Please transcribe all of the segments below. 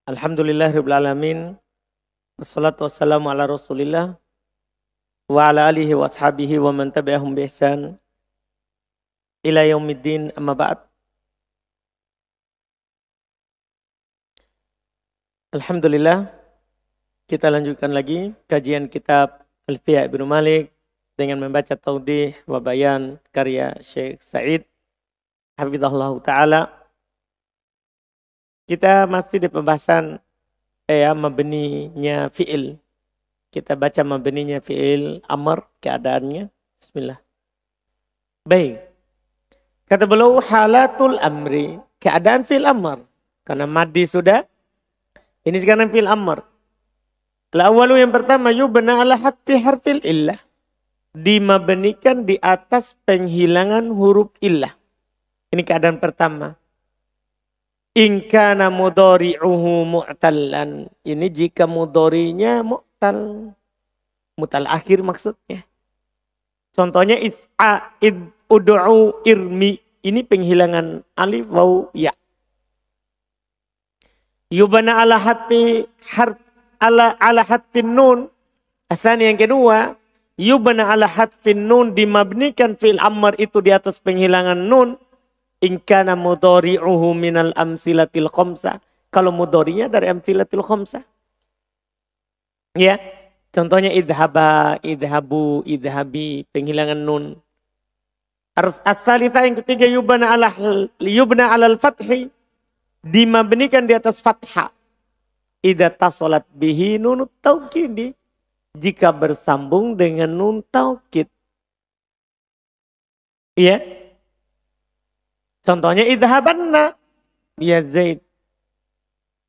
Alhamdulillahirabbil alamin. Wassalatu wassalamu ala Rasulillah wa ala alihi wa ashabihi wa man tabi'ahum bi ihsan ila yaumiddin, amma ba'd. Alhamdulillah, kita lanjutkan lagi kajian kitab Alfiya Ibnu Malik dengan membaca taudih wa bayan karya Syekh Sa'id hafizahullah taala. Kita masih di pembahasan mabninya fi'il. Kita baca mabninya fi'il amr, keadaannya. Bismillah. Baik. Kata beliau halatul amri, keadaan fi'il amr. Karena madi sudah. Ini sekarang fi'il amr. Al-awwalu, yang pertama, yubna ala hatfi harfil illah. Dimabnikan di atas penghilangan huruf illah. Ini keadaan pertama. In kana mudhari'uhu mu'tallan. Ini jika mudhari'nya mu'tal. Mu'tal akhir maksudnya. Contohnya is'a, id, ud'u, irmi. Ini penghilangan alif, waw, ya. Yubana ala hatfi harf ala hatfin nun. Asani yang kedua. Yubana ala hatfin nun, dimabnikan fi'il amr itu di atas penghilangan nun. In kana mudhari'uhu minal amsilatil khamsah. Kalau mudhari'nya dari amsilatil khamsah. Ya, contohnya idhaba, idhabu, idhabi, penghilangan nun. As-salitsah, yang ketiga, yubna alal fathi, dimabnikan di atas fathah. Idza tasalat bihi nunut taukidi, jika bersambung dengan nun taukid. Ya. Contohnya idhabanna, ya Zaid.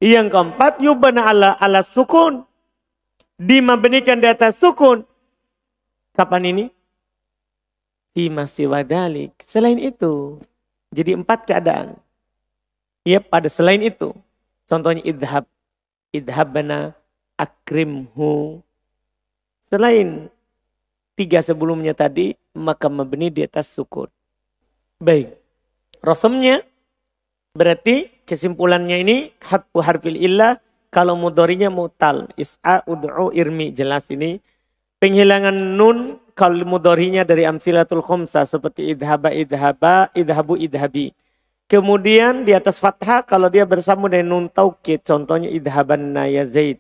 Yang keempat, yubna ala sukun, dimabnikan di atas sukun. Kapan ini? Fima siwa dzalik, selain itu. Jadi 4 keadaan. Ya, pada selain itu. Contohnya idhab, idhabana, akrimhu. Selain 3 sebelumnya tadi, maka mabni di atas sukun. Baik. Rasamnya berarti kesimpulannya ini hatfu harfil illah kalau mudhari'nya mu'tal. Is'a, ud'u, irmi, jelas ini. Penghilangan nun kalau mudhari'nya dari amsilatul khamsah seperti idhaba, idhaba, idhabu, idhabi. Kemudian di atas fathah kalau dia bersambung dengan nun taukid, contohnya idhabanna ya Zaid.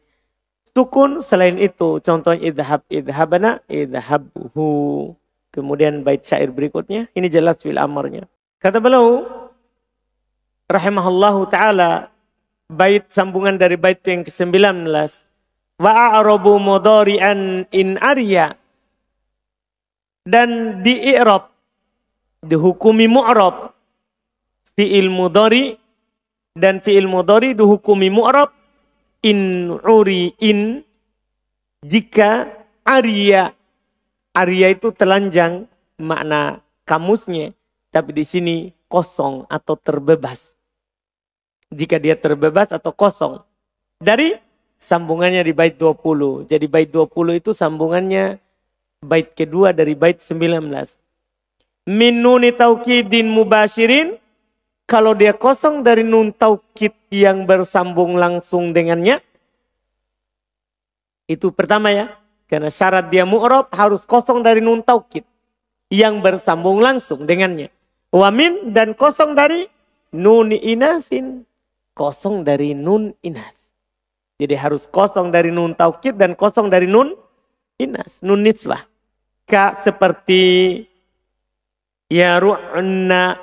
Sukun selain itu, contohnya idhab, idhabana, idhabhu. Kemudian bait syair berikutnya, ini jelas fi'il amrnya. Kata beliau, rahimahullahu ta'ala, bait sambungan dari bait yang ke-19. Wa'a'robu mudhari'an in arya. Dan di i'rab, dihukumi mu'rab. Fi'il mudhari, dan fi'il mudhari dihukumi mu'rab. In uri in, jika arya. Arya itu telanjang, makna kamusnya. Tapi di sini kosong atau terbebas. Jika dia terbebas atau kosong. Dari sambungannya di bait 20. Jadi bait 20 itu sambungannya bait kedua dari bait 19. Min nuni taukidin mubashirin. Kalau dia kosong dari nun taukid yang bersambung langsung dengannya. Itu pertama ya. Karena syarat dia mu'rab harus kosong dari nun taukid yang bersambung langsung dengannya. Wamin, dan kosong dari nuni inasin. Kosong dari nun inas. Jadi harus kosong dari nun taukid dan kosong dari nun inas. Nun niswah. Seperti ya ru'na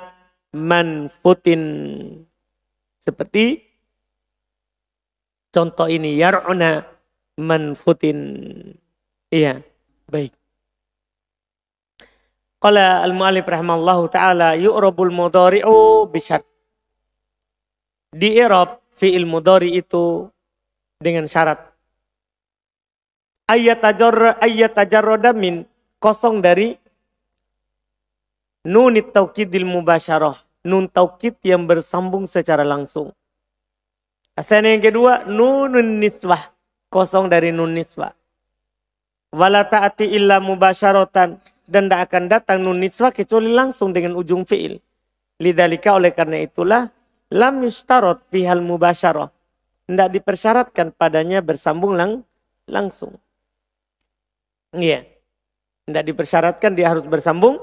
manfutin. Seperti contoh ini. Ya ru'na manfutin. Iya, baik. Qala al-mu'allif rahimallahu ta'ala yu'rabul mudhari'u bisyart. Di i'rab fi'il mudhari itu dengan syarat. Ayyatajarrada min, kosong dari nunit taukidil mubasyarah. Nun taukid yang bersambung secara langsung. Asal yang kedua, nunun niswah. Kosong dari nun niswah. Wala ta'ati illa mubasyaratan. Dan tidak akan datang nun niswah kecuali langsung dengan ujung fi'il. Lidzalika, oleh karena itulah lam yushtarot fihal mubasyarah. Tidak dipersyaratkan padanya bersambung langsung. Iya. Tidak dipersyaratkan dia harus bersambung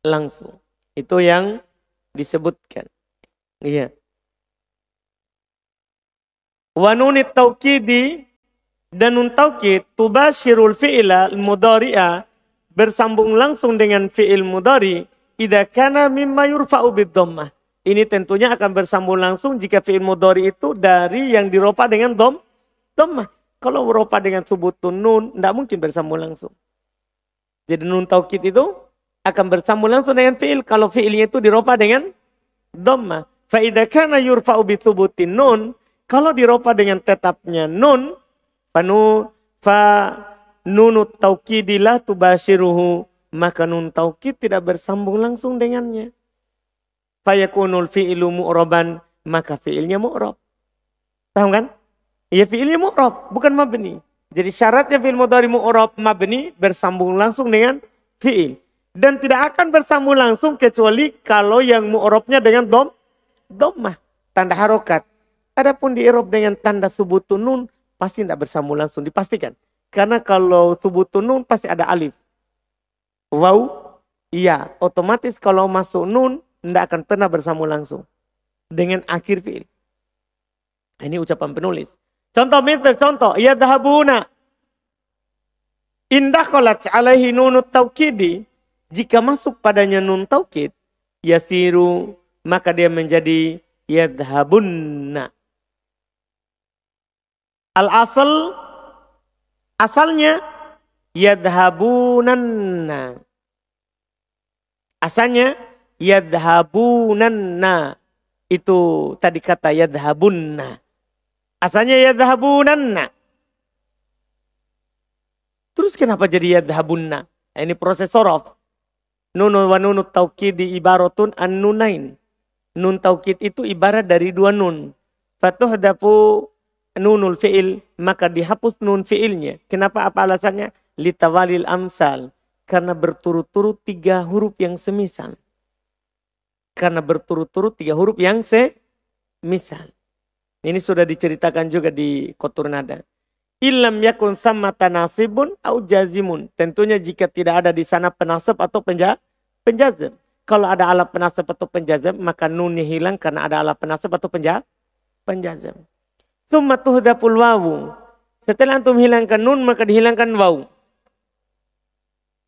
langsung. Itu yang disebutkan. Iya. Wa nunit taukidi dan nun taukid tubashirul fi'ila mudhari'a bersambung langsung dengan fi'il mudhari idza kana mimma yurfa'u bid-dhammah. Ini tentunya akan bersambung langsung jika fi'il mudhari itu dari yang dirofa dengan dhammah. Kalau rofa dengan subutun nun tidak mungkin bersambung langsung. Jadi nun taukid itu akan bersambung langsung dengan fi'il kalau fi'ilnya itu dirofa dengan dhammah. Fa idza kana yurfa'u bi thubutin nun, kalau dirofa dengan tetapnya nun, fa nunut taukidilah tubashiruhu, maka nun taukid tidak bersambung langsung dengannya. Fa yakunul fi'lu mu'raban, maka fi'ilnya mu'rab. Paham kan? Ya fi'ilnya mu'rab, bukan mabni. Jadi syaratnya fi'il mudhari mu'rab mabni bersambung langsung dengan fi'il. Dan tidak akan bersambung langsung kecuali kalau yang mu'rabnya dengan dhammah, tanda harokat. Adapun di i'rab dengan tanda subutun nun pasti tidak bersambung langsung, dipastikan. Karena kalau subutun nun pasti ada alif. Waw, iya, otomatis kalau masuk nun tidak akan pernah bersambung langsung dengan akhir fi'il. Ini ucapan penulis. Contoh, yadhabuna. Indah qalat alaihi nunut taukidi. Jika masuk padanya nun taukid, yasiru, maka dia menjadi yadhabunna. Asalnya yadhabunanna. Asalnya yadhabunanna. Itu tadi kata yadhabunna. Asalnya yadhabunanna. Terus kenapa jadi yadhabunna? Ini proses sorof. Nunun wa nunut taukidi ibaratun an nunain. Nun taukid itu ibarat dari dua nun. Fatuhdafu nunul fi'il, maka dihapus nun fi'ilnya. Kenapa? Apa alasannya? Litawalil amsal. Karena berturut-turut 3 huruf yang semisal. Karena berturut-turut 3 huruf yang semisal. Ini sudah diceritakan juga di Qatur Nada. Illam yakun samma tanasibun au jazimun. Tentunya jika tidak ada di sana penasab atau penjazam. Kalau ada alat penasab atau penjazam, maka nunnya hilang karena ada alat penasab atau penjazam. Tsumma tuhdaful wawu. Setelah antum hilangkan nun, maka dihilangkan wawu.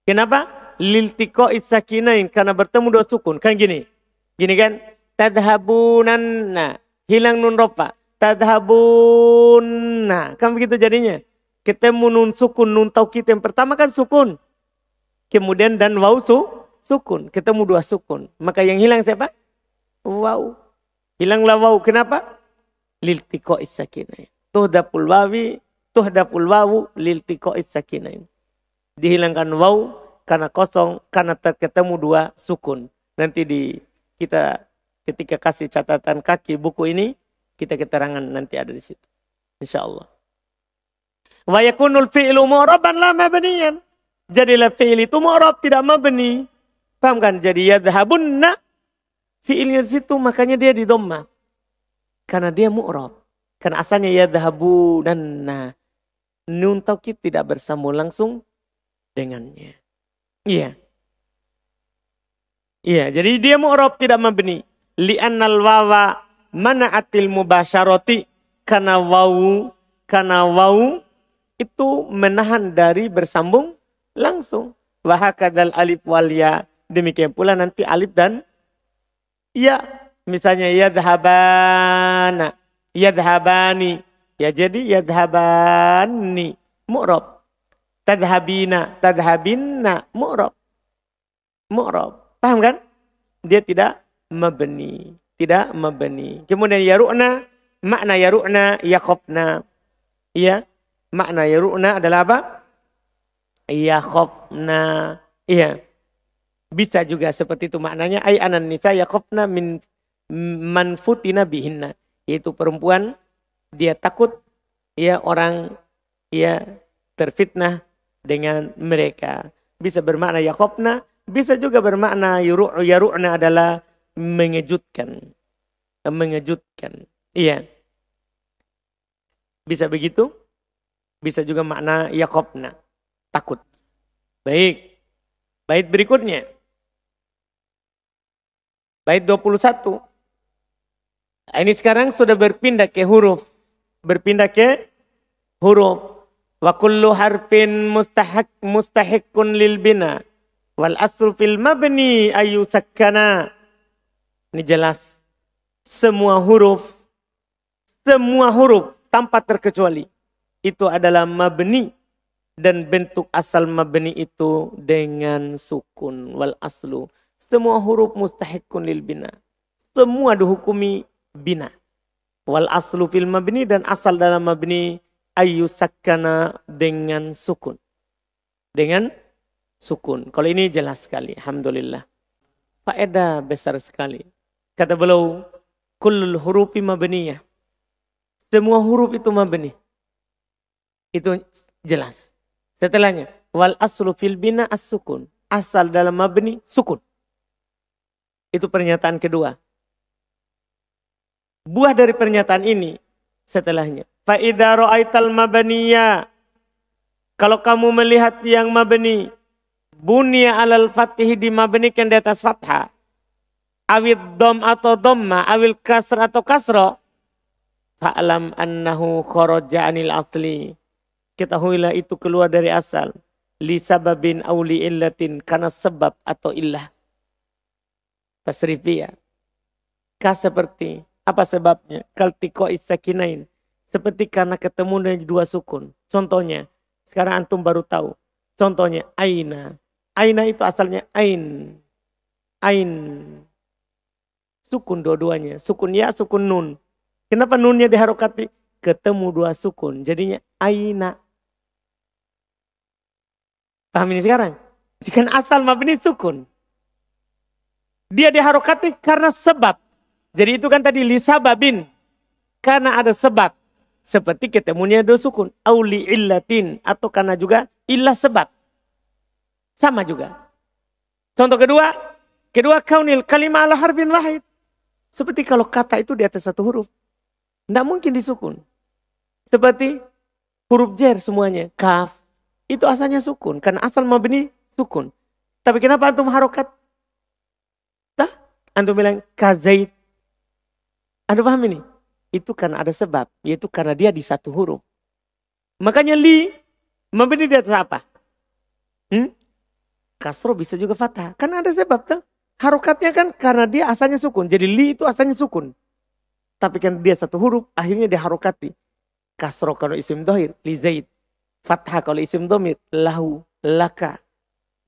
Kenapa? Liltiqa'is sakinain, karena bertemu 2 sukun. Kan gini. Gini kan? Tadhabunanna. Hilang nun rofa. Tadhabunna. Kan begitu jadinya. Ketemu nun sukun, nun taukid yang pertama kan sukun. Kemudian dan wawu sukun. Ketemu 2 sukun. Maka yang hilang siapa? Wawu. Hilanglah wawu. Kenapa? Liltiqa'is sakinain. Tuhdaful wawu liltiqa'is sakinain. Dihilangkan wawu karena kosong, karena ketemu 2 sukun. Nanti kita ketika kasih catatan kaki buku ini, kita keterangan nanti ada di situ. Insyaallah. Wa yakunul fi'lu mu'raban la mabniyan. Jadilah fi'il itu mu'rab, tidak mabni. Paham kan? Jadi yadhabunna, fi'ilnya situ makanya dia di dhammah. Karena dia mu'rab. Karena asalnya yadhabunanna. Nun taukid tidak bersambung langsung dengannya. Iya. Iya, jadi dia mu'rab tidak mabni. Li'annal wawa mana'atil mubasyarati, karena wawu itu menahan dari bersambung langsung. Wa hakadzal alif wal ya, demikian pula nanti alif dan ya. Misalnya yadhabana, yadhabani, ya jadi yadhabani mu'rab. Tadhabina, tadhabinna mu'rab. Paham kan? Dia tidak mabni. Tidak mabni. Kemudian yaru'na, makna yaru'na, yakhofna. Iya, makna yaru'na adalah apa? Yakhofna. Iya. Bisa juga seperti itu maknanya. Ay anan nisa yakhofna min manfutina bihinna. Yaitu perempuan, dia takut ya orang ya terfitnah dengan mereka. Bisa bermakna yakhofna, bisa juga bermakna yaru'na adalah mengejutkan. Iya. Bisa begitu. Bisa juga makna yakhofna, takut. Baik. Bait berikutnya. Bait 21. Nah, ini sekarang sudah berpindah ke huruf. Berpindah ke huruf. Wa kullu harfin mustahiqqun lil bina. Wal aslu fil mabni ayu sakkana. Ini jelas. Semua huruf tanpa terkecuali. Itu adalah mabni. Dan bentuk asal mabni itu dengan sukun. Wal aslu. Semua huruf mustahiqqun lil bina. Semua dihukumi bina. Wal aslu fil mabni dan asal dalam mabni ayu sakkana dengan sukun. Dengan sukun. Kalau ini jelas sekali. Alhamdulillah. Faedah besar sekali. Kata beliau, kullul hurufi mabniyah. Semua huruf itu mabni. Itu jelas. Setelahnya, wal aslu fil bina as-sukun. Asal dalam mabni sukun. Itu pernyataan kedua. Buah dari pernyataan ini setelahnya. Fa idza ra'aital mabniya. Kalau kamu melihat yang mabni, bunya alal fathih dimabnikan di atas fathah. Awid dom atau dhamma, awil kasr atau kasra. Fa'lam annahu kharaja anil asli. Ketahuilah itu keluar dari asal. Li sababin aw li illatin, karena sebab atau illah. Tasrifiyah. Ka seperti apa sebabnya? Kaltiko isakinain. Seperti karena ketemu dengan dua sukun. Contohnya, sekarang antum baru tahu. Contohnya aina. Aina itu asalnya ain. Ain. Sukun dua-duanya. Sukun ya, sukun nun. Kenapa nunnya diharokati? Ketemu dua sukun. Jadinya aina. Paham ini sekarang? Jika asal mabni sukun. Dia diharokati karena sebab. Jadi itu kan tadi lisababin. Karena ada sebab. Seperti ketemunya dua sukun. Auli illatin. Atau karena juga illah sebab. Sama juga. Contoh kedua. Kedua kaunil kalimah ala harfin wahid. Seperti kalau kata itu di atas satu huruf. Tidak mungkin disukun. Seperti huruf jer semuanya. Kaf. Itu asalnya sukun. Karena asal mabni sukun. Tapi kenapa antum harokat? Antum bilang kazaid. Anda paham ini? Itu karena ada sebab. Yaitu karena dia di satu huruf. Makanya li. Mabni di atas apa? Kasro bisa juga fathah. Karena ada sebab tuh. Harokatnya kan karena dia asalnya sukun. Jadi li itu asalnya sukun. Tapi kan dia satu huruf. Akhirnya dia harokati. Kasro kalau isim dohir. Li zaid. Fathah kalau isim domir. Lahu. Laka.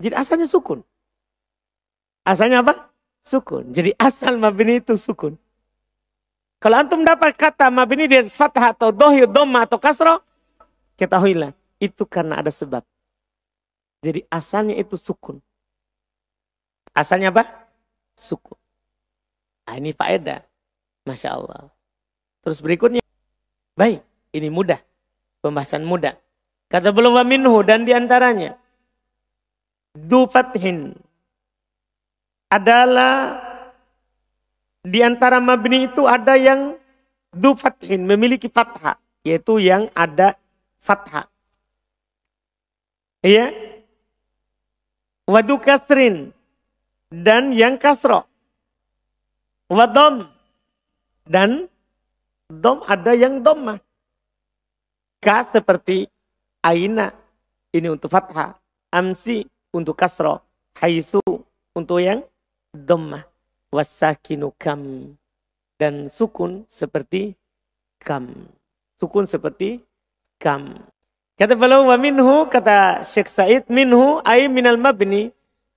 Jadi asalnya sukun. Asalnya apa? Sukun. Jadi asal mabni itu sukun. Kalau antum dapat kata mabni di atas fathah atau dohir, dhamma atau kasro. Ketahuilah. Itu karena ada sebab. Jadi asalnya itu sukun. Asalnya apa? Sukun. Nah, ini faedah. Masya Allah. Terus berikutnya. Baik. Ini mudah. Pembahasan mudah. Kata belum wa minhu dan diantaranya. Du fathin. Adalah di antara mabni itu ada yang du fathin, memiliki fathah, yaitu yang ada fathah. Iya. Wadu kasrin dan yang kasro. Wadom dan dom ada yang domah. Ka seperti aina ini untuk fathah, amsi untuk kasro, haitsu untuk yang dhammah, wasakinu kam dan sukun seperti kam. Sukun seperti kam. Kata beliau wa minhu, kata Syekh Said, minhu ay minal mabni,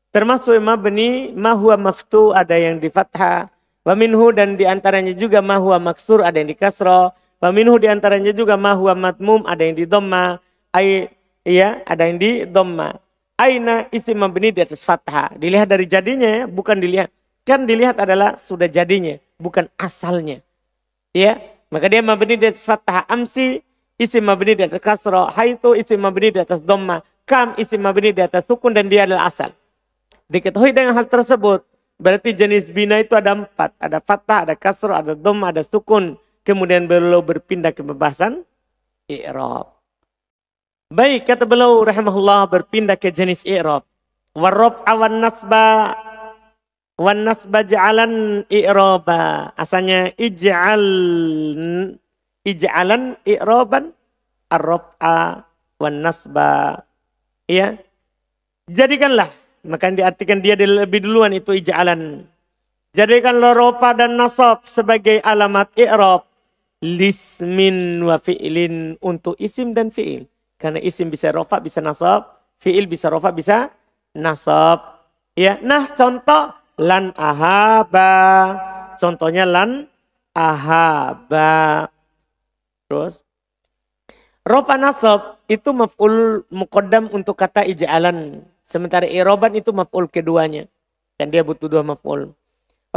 termasuk mabni ma huwa maftu, ada yang di fathah, wa minhu dan diantaranya juga ma huwa maksur, ada yang di kasra, wa minhu diantaranya juga ma huwa matmum, ada yang di dhammah, ay ya ada yang di dhammah. Aina isim mabni di atas fathah. Dilihat dari jadinya, bukan dilihat. Kan dilihat adalah sudah jadinya, bukan asalnya. Ya, maka dia mabni di atas fathah. Amsi isim mabni di atas kasra. Haitsu isim mabni di atas dhamma. Kam isim mabni di atas sukun dan dia adalah asal. Diketahui dengan hal tersebut, berarti jenis bina itu ada 4. Ada fathah, ada kasra, ada dhamma, ada sukun. Kemudian beliau berpindah ke pembahasan i'rab. Baik, kata beliau rahimahullah berpindah ke jenis i'rab. Warraf'a wan nasba ja'alan i'raba. Asalnya ij'alan i'raban ar-raf'a wan nasba. Ya. Jadikanlah, maka diartikan dia lebih duluan itu ij'alan. Jadikanlah rafa dan nasab sebagai alamat i'rab lismin wa fi'lin untuk isim dan fi'il. Karena isim bisa rafa, bisa nasab, fi'il bisa rafa, bisa nasab. Ya, nah contoh lan ahaba. Contohnya lan ahaba. Terus rafa nasab itu maf'ul muqaddam untuk kata ij'alan. Sementara i'raban itu maf'ul keduanya. Dan dia butuh dua maf'ul.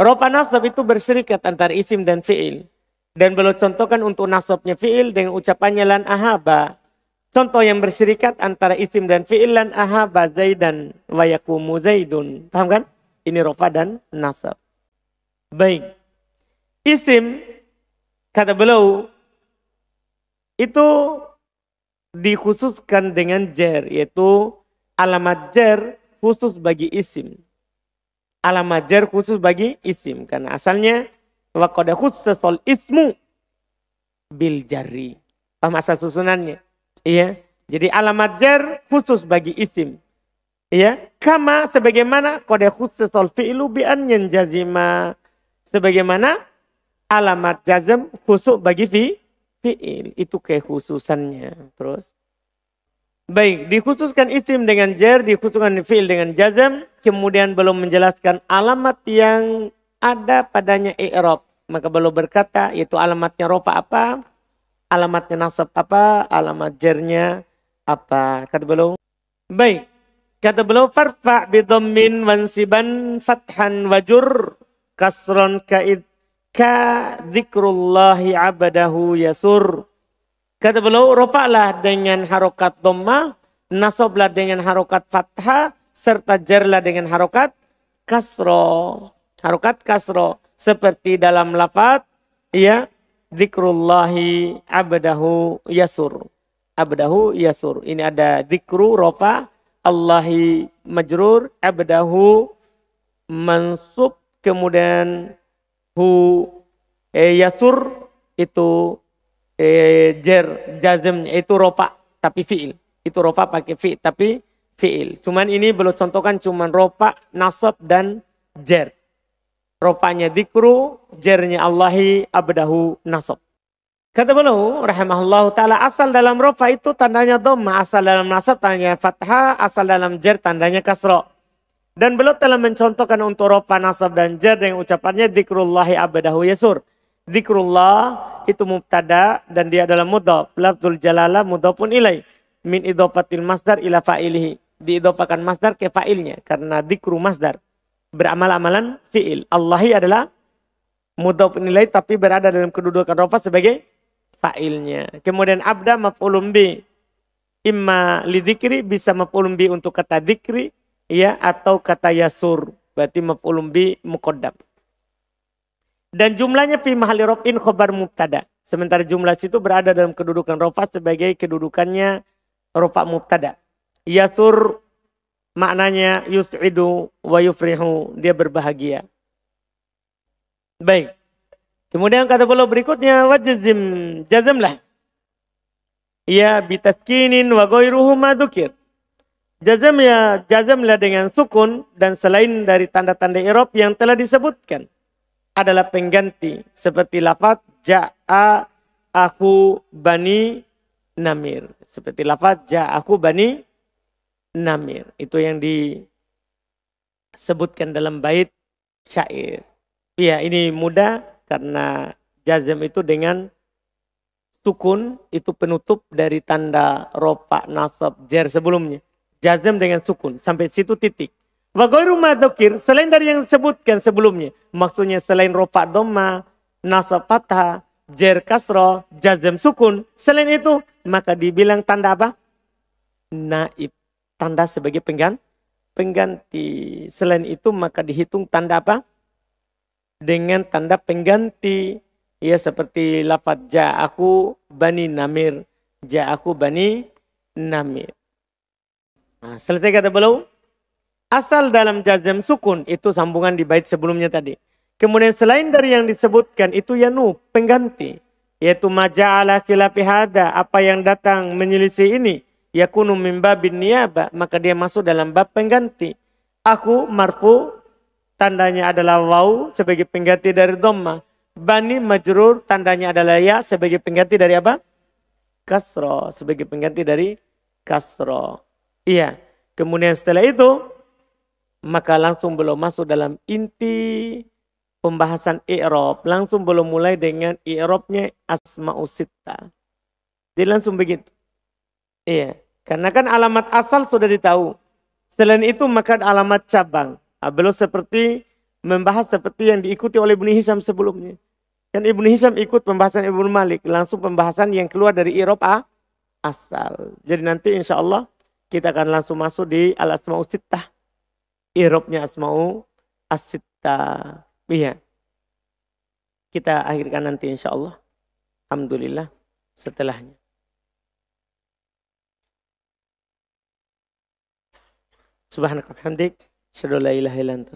Rafa nasab itu berserikat antara isim dan fi'il. Dan beliau contohkan untuk nasabnya fi'il dengan ucapannya lan ahaba. Contoh yang berserikat antara isim dan fi'il lan ahaba zaidan wa yakumu zaidun. Paham kan? Ini rafa dan nasab. Baik. Isim, kata beliau, itu dikhususkan dengan jar, yaitu alamat jar khusus bagi isim. Alamat jar khusus bagi isim. Karena asalnya wa qad khussasal ismu bil jarri. Paham asal susunannya? Iya. Jadi alamat jar khusus bagi isim. Iya. Kama sebagaimana qad khussasal fi'lu bi an yanjazima. Sebagaimana alamat jazm khusus bagi fi'il. Itu kekhususannya. Terus. Baik, dikhususkan isim dengan jar, dikhususkan fi'il dengan jazm. Kemudian belum menjelaskan alamat yang ada padanya i'rab. Maka belum berkata, yaitu alamatnya rafa apa, alamatnya nasab apa, alamat jarnya apa. Kata beliau. Baik, kata beliau farfa' bidhammin wansiban fathan wajur kasron ka'id ka dzikrullahi abadahu yasur. Kata beliau, rafa'lah dengan harokat dhammah, nasablah dengan harokat fathah, serta jarlah dengan harokat kasro. Harokat kasro. Seperti dalam lafaz, ya, dzikrullahi abdahu yasur. Abdahu yasur. Ini ada dzikru rafa, Allahi majrur, abdahu mansub, kemudian yasur itu jar jazmnya itu rafa tapi fi'il. Itu rafa pakai fi tapi fi'il. Cuman ini belum contohkan cuman rafa, nasab dan jar. Rofanya dzikru, jarnya Allahi, abdahu, nasab. Kata beliau, rahimahullah ta'ala, asal dalam rofa itu tandanya dhamma, asal dalam nasab tandanya fathah, asal dalam jar tandanya kasra. Dan beliau telah mencontohkan untuk rofa, nasab, dan jar dengan ucapannya dzikrullahi abdahu yasur. Dzikrullah itu mubtada dan dia adalah mudhaf. Lafzul jalalah mudhafun ilaih. Min idhofatil masdar ila fa'ilihi. Diidhofakan masdar ke fa'ilnya. Karena dzikru masdar. Beramal-amalan fi'il. Allahi adalah mudhaf nilai tapi berada dalam kedudukan rafa sebagai fa'ilnya. Kemudian abda maf'ulun bi. Imma lidzikri bisa maf'ulun bi untuk kata dzikri ya atau kata yasur. Berarti maf'ulun bi muqaddam. Dan jumlahnya fi mahalli raf'in khabar mubtada. Sementara jumlah situ berada dalam kedudukan rafa sebagai kedudukannya rafa mubtada. Yasur maknanya yus'idu wa yufrihu, dia berbahagia. Baik. Kemudian kata beliau berikutnya wajazim, jazamlah. Ya bitaskinin wa ghairuhu ma dzukir. Jazamlah dengan sukun dan selain dari tanda-tanda i'rab yang telah disebutkan adalah pengganti seperti lafaz ja'a aku bani namir. Seperti lafaz ja'a aku bani namir. Itu yang disebutkan dalam bait syair. Ya ini mudah karena jazm itu dengan sukun itu penutup dari tanda rofa, nasab, jar sebelumnya. Jazm dengan sukun sampai situ titik. Wa ghairu ma dzukir, selain dari yang disebutkan sebelumnya. Maksudnya selain rofa dhamma, nasab fathah, jar kasra, jazm sukun. Selain itu maka dibilang tanda apa? Naib. Tanda sebagai pengganti. Selain itu maka dihitung tanda apa? Dengan tanda pengganti. Ya seperti lafaz ja'aku bani namir. Ja'aku Bani Namir. Nah, selesai kata beliau. Asal dalam jazm sukun itu sambungan di bait sebelumnya tadi. Kemudian selain dari yang disebutkan itu yanu pengganti. Yaitu maja'ala khilafi hada. Apa yang datang menyelisih ini. Yakunu min babin niyabah. Maka dia masuk dalam bab pengganti. Aku marfu. Tandanya adalah waw sebagai pengganti dari dhamma. Bani majrur tandanya adalah ya sebagai pengganti dari apa? Kasro. Sebagai pengganti dari kasro. Iya. Kemudian setelah itu. Maka langsung belum masuk dalam inti pembahasan i'rab. Langsung belum mulai dengan i'rabnya asma'us sittah. Jadi langsung begitu. Iya. Karena kan alamat asal sudah ditahu. Selain itu maka alamat cabang. Belum seperti membahas seperti yang diikuti oleh Ibnu Hisham sebelumnya. Kan Ibnu Hisham ikut pembahasan Ibnu Malik. Langsung pembahasan yang keluar dari i'rab asal. Jadi nanti insya Allah kita akan langsung masuk di al-asma'us sittah. I'rabnya asma'u as-sittah. Iya. Kita akhirkan nanti insya Allah. Alhamdulillah setelahnya. Subhanakallahumma wa bihamdik, asyhadu an la ilaha illa anta